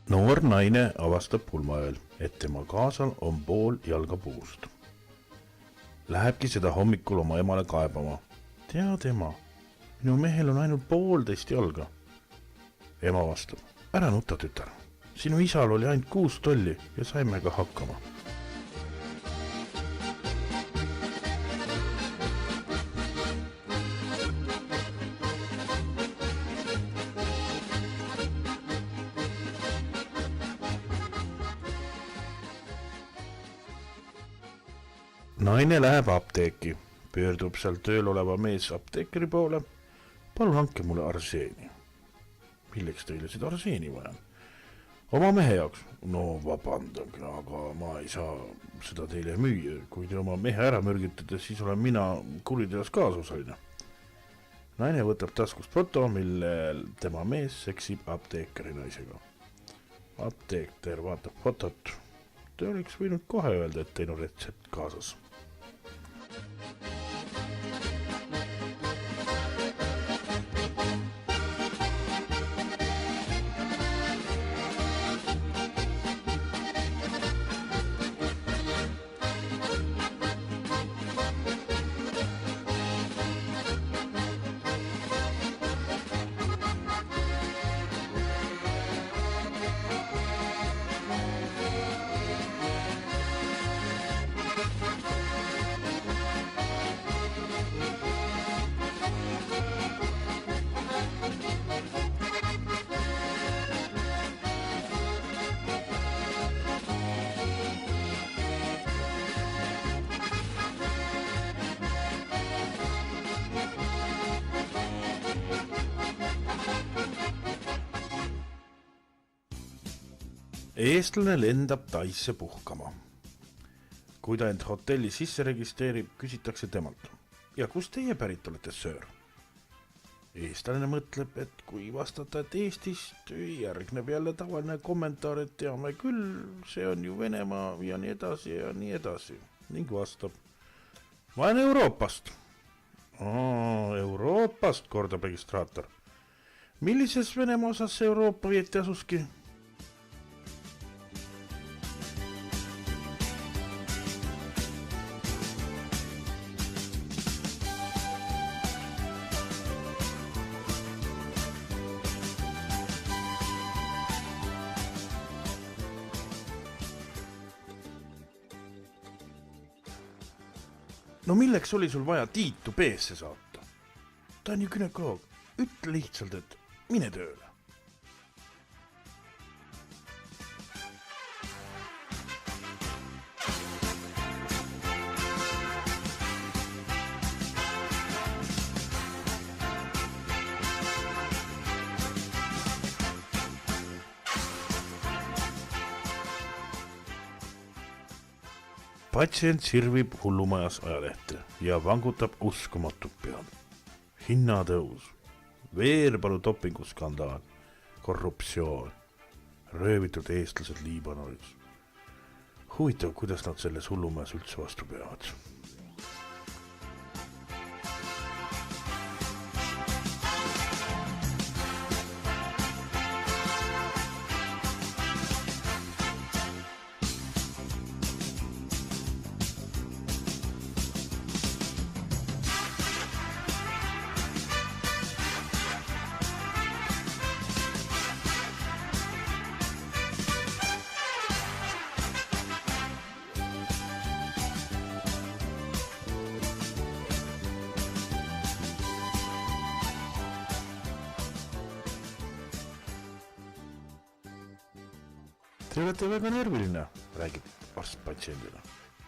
Noor naine avastab pulmaööl, et tema kaasal on pool jalga puust. Lähebki seda hommikul oma emale kaebama. Tead ema, minu mehel on ainult 1,5 jalga. Ema vastab, ära nuta tütar. Sinu isal oli ainult 6 tolli ja saime ka hakkama. Naine läheb apteeki, pöördub seal tööl oleva mees apteekri poole. Palun hanke mulle arseeni. Milleks teile seda arseeni vajan? Oma mehe jaoks. No vabandage, aga ma ei saa seda teile müüa. Kui te oma mehe ära mürgitate, siis olen mina kuriteos kaasosaline. Naine võtab taskust foto, millel tema mees seksib apteekri naisega. Apteekter vaatab fotot. Te oleks võinud kohe öelda, et teil on retsept kaasas. Eestlane lendab Taisse puhkama. Kui ta end hotelli sisse registreerib, küsitakse temalt. Ja kus teie pärit olete, söör? Eestlane mõtleb, et kui vastata, et Eestist, järgneb jälle tavaline kommentaar, et teame küll, see on ju Venemaa ja nii edasi ja nii edasi. Ning vastab. Ma olen Euroopast. Euroopast, kordab registraator. Millises Venemaa osas Euroopa vieti asuski? No milleks oli sul vaja Tiitu Peesse saata? Ta on ju gynekoloog. Ütle lihtsalt, et mine tööle. Patsient sirvib hullumajas ajalehte ja vangutab uskumatut pead. Hinnatõus, veerpalu dopinguskandaal, korruptsioon, röövitud eestlased Liibanonis. Huvitav, kuidas nad selles hullumajas üldse vastu peavad. Te olete väga närviline, räägib arst patsiendile.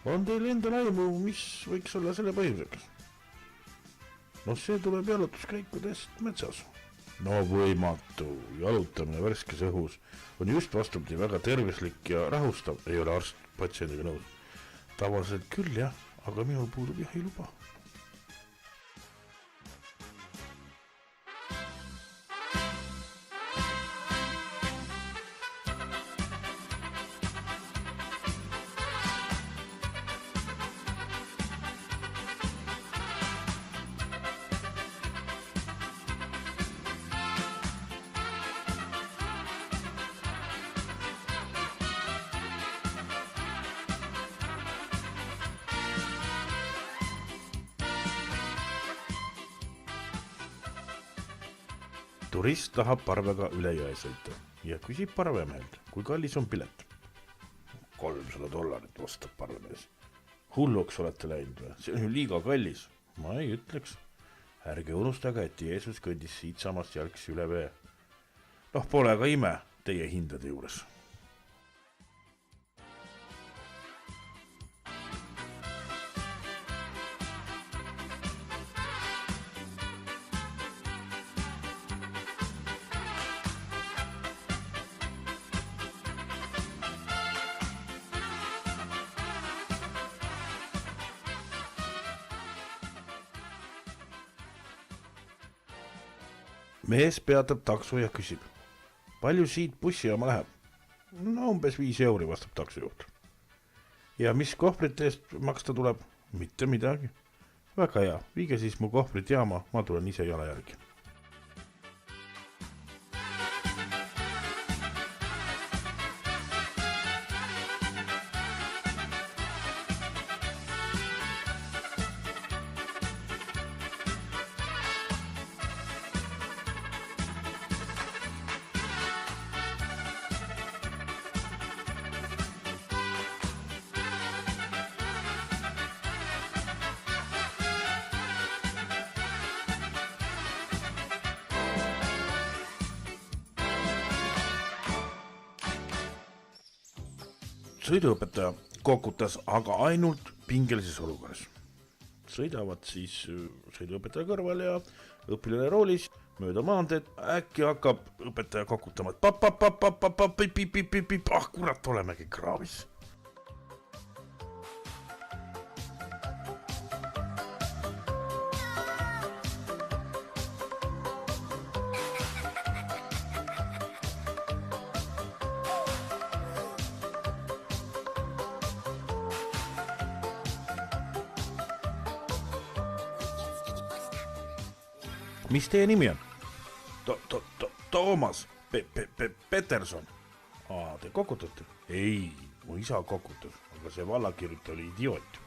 On teil endal aimu, mis võiks olla selle põhjuseks? No see tuleb jalutuskäikudest metsas. No võimatu, jalutamine värskes õhus on just vastupidi väga tervislik ja rahustav, ei ole arst patsiendiga nõus. Tavaliselt küll jah, aga minul puudub jahiluba. turist tahab parvega üle jõe sõita ja küsib parvemehelt, kui kallis on pilet. $300, vastab parvemees. Hulluks olete läinud või? See on ju liiga kallis. Ma ei ütleks. Ärge unustage, et Jeesus kõndis siit samast jalgsi üle vee. Noh, pole ka ime teie hindade juures. Mees peatab takso ja küsib, palju siit bussijaama läheb? No umbes 5 euri, vastab taksojuht. Ja mis kohvrite eest maksta tuleb? Mitte midagi. Väga hea, viige siis mu kohvrit jaama, ma tulen ise jala järgi. Sõiduõpetaja kokutas aga ainult pingelises olukorras. Sõidavad siis sõiduõpetaja kõrval ja õpilane roolis mööda maanteed. Äkki hakkab õpetaja kokutama, et kurat, olemegi kraavis. Mis teie nimi on? Toomas Peterson. Te kokutate? Ei, mu isa kokutas, aga see vallakirjutaja oli idioot.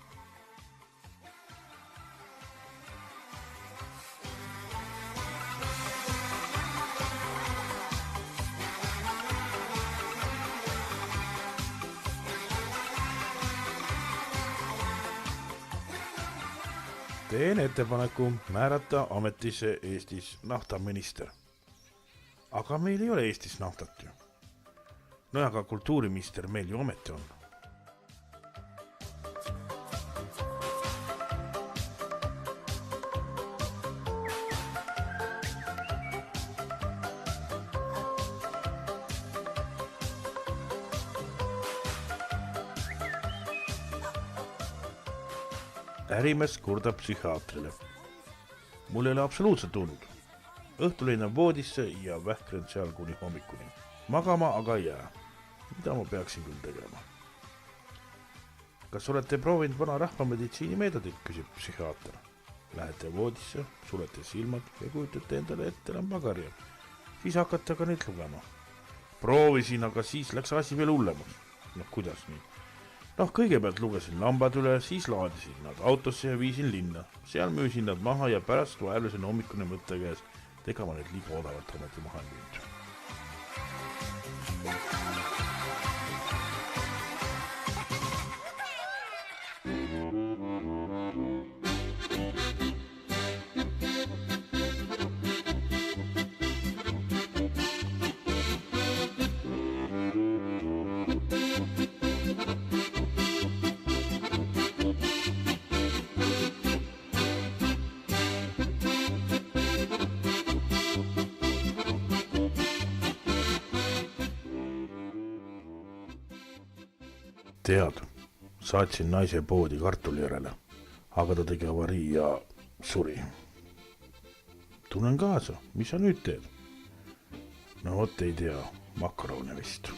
Teen ettepaneku määrata ametisse Eestis naftaminister. Aga meil ei ole Eestis naftat ju. No aga kultuuriminister meil ju ometi on. Ärimees kurdab psühhiaatrile. Mul ei ole absoluutselt tundnud. Õhtul lennan voodisse ja vähklen seal kuni hommikuni. Magama aga ei jää. Mida ma peaksin küll tegema? Kas olete proovinud vana rahvameditsiini meetodit, küsib psühhiaater. Lähete voodisse, sulete silmad ja kujutate endale ette lambakarja. Siis hakkate ka neid lugema. Proovisin, aga siis läks asi veel hullemaks. Noh, kuidas nii? Kõigepealt lugesin lambad üle, siis laadisin nad autosse ja viisin linna. Seal müüsin nad maha ja pärast vaevlesin hommikune mõtte käes. Ega ma neid liiga odavalt ometi maha ei müünud. Tead, saatsin naise poodi kartuli järele, aga ta tegi avarii ja suri. Tunnen kaasa, mis sa nüüd teed? No vot ei tea, makarone vist.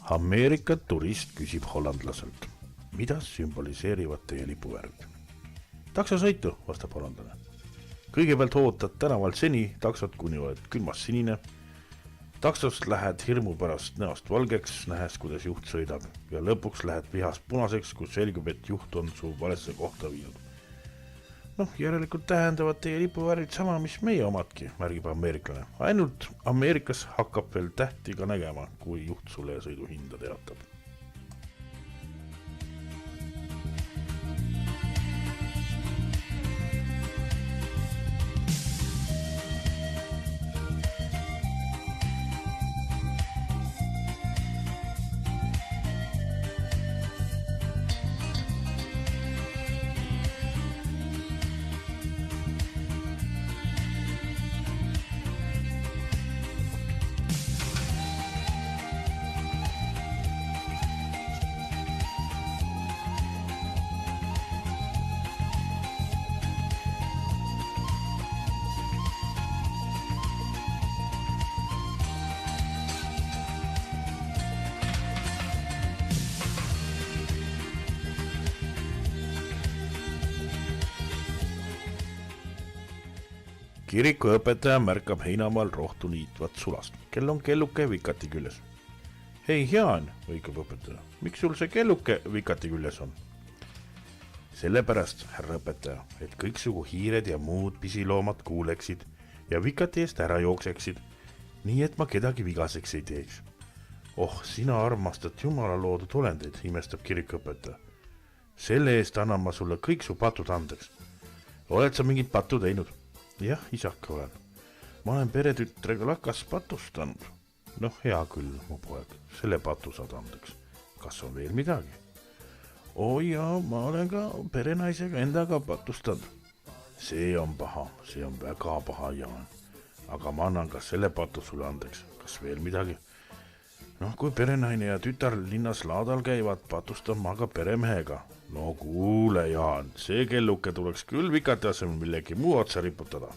Ameerika turist küsib hollandlaselt, mida sümboliseerivad teie lipuvärvid. Taksosõitu, vastab hollandlane. Kõigepealt ootad tänaval seni taksot, kuni oled külmas sinine. Taksost lähed hirmu pärast näost valgeks, nähes, kuidas juht sõidab ja lõpuks lähed vihast punaseks, kus selgub, et juht on su valesse kohta viinud. Järelikult tähendavad teie lipuvärvid sama, mis meie omadki, märgib ameeriklane. Ainult Ameerikas hakkab veel tähti ka nägema, kui juht sulle sõidu hinda teatab. Kirikuõpetaja märkab heinamaal rohtu niitvat sulast, kel on kelluke vikati küljes. Hei Jaan, võikab õpetaja, miks sul see kelluke vikati küljes on? Sellepärast, härra õpetaja, et kõiksugu hiired ja muud pisiloomad kuuleksid ja vikati eest ära jookseksid, nii et ma kedagi vigaseks ei teeks. Sina armastad Jumala loodud olendeid, imestab kirikuõpetaja. Selle eest annan ma sulle kõik su patud andeks. Oled sa mingit patu teinud? Jah, isake olen. Ma olen peretütrega lakas patustanud. Hea küll, mu poeg, selle patu saad andeks. Kas on veel midagi? Jaa, ma olen ka perenaisega endaga patustanud. See on paha, see on väga paha, Jaan. Aga ma annan ka selle patu sulle andeks. Kas veel midagi? Kui perenaine ja tütar linnas laadal käivad, patustan ma ka peremehega. Kuule, Jaan, see kelluke tuleks küll vikati asemel millegi muu otsa riputada.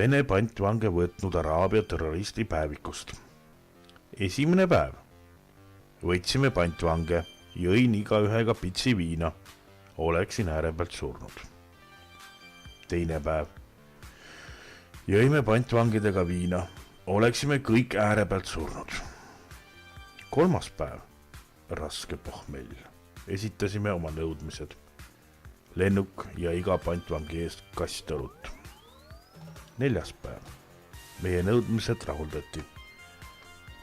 Vene pantvange võtnud Araabia terroristi päevikust. Esimene päev. Võtsime pantvange, jõin iga ühega pitsi viina. Oleksin ääre pealt surnud. Teine päev. Jõime pantvangidega viina. Oleksime kõik ääre pealt surnud. Kolmas päev. Raske pohmell. Esitasime oma nõudmised. Lennuk ja iga pantvangi eest kast õlut. Neljas päev. Meie nõudmised rahuldati.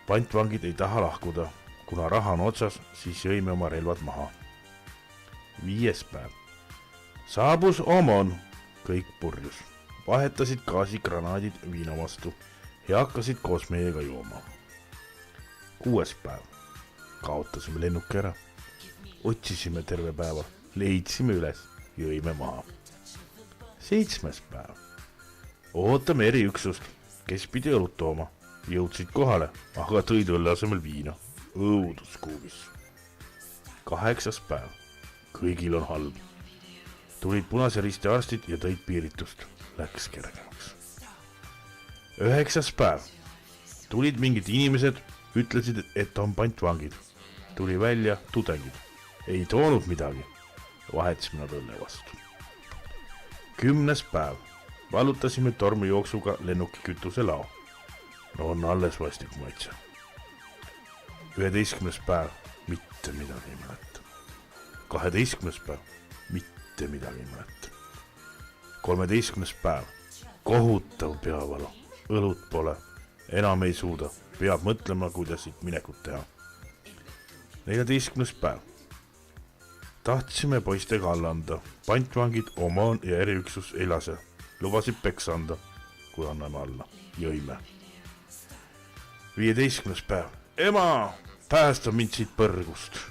Pantvangid ei taha lahkuda. Kuna raha on otsas, siis jõime oma relvad maha. Viies päev. Saabus Omon. Kõik purjus. Vahetasid gaasigranaadid viina vastu ja hakkasid koos meiega jooma. Kuues päev. Kaotasime lennuki ära. Otsisime terve päeva. Leidsime üles. Jõime maha. Seitsmes päev. Ootame eriüksust, kes pidi õlut tooma. Jõudsid kohale, aga tõid õlle asemel viina. Õuduskuuvis. 8. päev. Kõigil on halb. Tulid Punase Risti arstid ja tõid piiritust. Läks kergemaks. 9. päev. Tulid mingid inimesed, ütlesid, et on pantvangid. Tuli välja tudengid. Ei toonud midagi. Vahetasime nad õlle vastu. 10. päev. Valutasime tormijooksuga lennuki kütuse lao. On alles vastik maitse. 11. päev. Mitte midagi ei mäleta. 12. päev. Mitte midagi ei mäleta. 13. päev. Kohutav peavalu. Õlut pole. Enam ei suuda. Peab mõtlema, kuidas siit minekut teha. 14. päev. Tahtsime poistega alla anda. Pantvangid Oman ja eriüksus ei lase. Lubasid peksa anda, kui anname alla. Jõime. 15. päev. Ema, päästa mind siit põrgust.